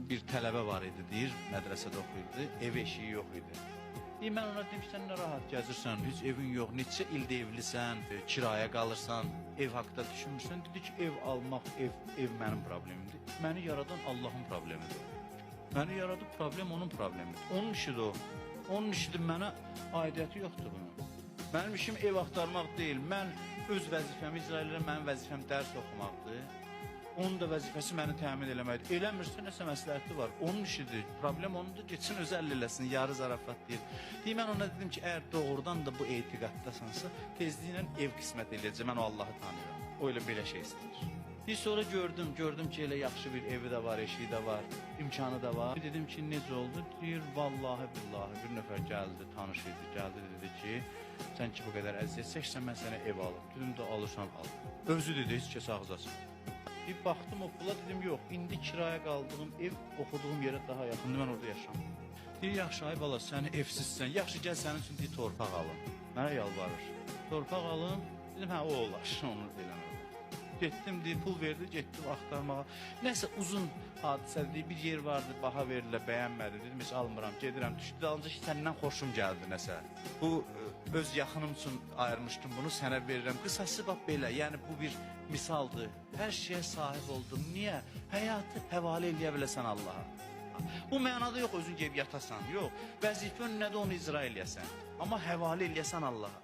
bir tələbə var idi, deyir, mədrəsədə oxuyurdu, ev eşiyi yox idi. Deyir, mən ona dedim ki, sən nə rahat gəzirsən, heç evin yox, neçə ildə evlisən, kiraya qalırsan, ev haqqda düşünmürsən. Dedi ki, ev almaq, ev mənim problemimdir. Məni yaradan Allahın problemidir. Məni yaradıb problem onun problemidir. Onun işidir o. Onun işidir, mənə aidiyyəti yoxdur bunun. Mənim işim ev axtarmaq deyil, mən öz vəzifəmi icra edirəm, mənim vəzifəm dərs oxumaqdır. Onun da vəzifəsi məni təmin eləməkdir. Eləmirsə nəsə məsləhəti var. Onun işidir. Problem onundur. Geçsin öz əl eləsin. Yarı zarafat deyil. Deyir, mən ona dedim ki, əgər doğrudan da bu etiqaddasansa, tezliklə ev qismət eləyəcək. Mən o Allahı tanıyıram. O elə belə şey istəyir. Bir sonra gördüm ki, elə yaxşı bir evi də var, eşiği də var, imkanı da var. Dedim ki, necə oldu? Deyir, vallahi billahi bir nəfər gəldi, tanış idi, gəldi dedi ki, sən ki bu qədər əziyyət çəksən, mən sənə ev alım. Dedim də alırsan al. Özü dedi, heç kəs ağzasın. Bir baxdım o pula, dedim yox, indi kiraya qaldığım ev oxuduğum yerə daha yaxındır, mən orada yaşamam. Deyir, yaxşı ay bala, sən evsizsən, yaxşı gəl sənin üçün deyir, torpaq alın. Mənə yalvarır. Torpaq alın, dedim, hə o olar, onu eləmir. Getdim, deyir, pul verdi, getdim axtarmağa. Nəsə uzun hadisədir, bir yer vardı, baha verilə, bəyənmədi, dedim, heç almıram, gedirəm, düşdü dalınca ki, səndən xoşum gəldi nəsə. Bu, öz yaxınım üçün ayırmışdım bunu, sənə verirəm. Qısası bax belə, yəni bu bir misaldır. Hər şeyə sahib oldum. Niyə? Həyatı həvalə eləyə biləsən Allaha. Bu mənada yox, özün gəlib yatasan, yox. Vəzifə önünədə onu icra eləyəsən. Amma həvalə eləyəsən Allaha.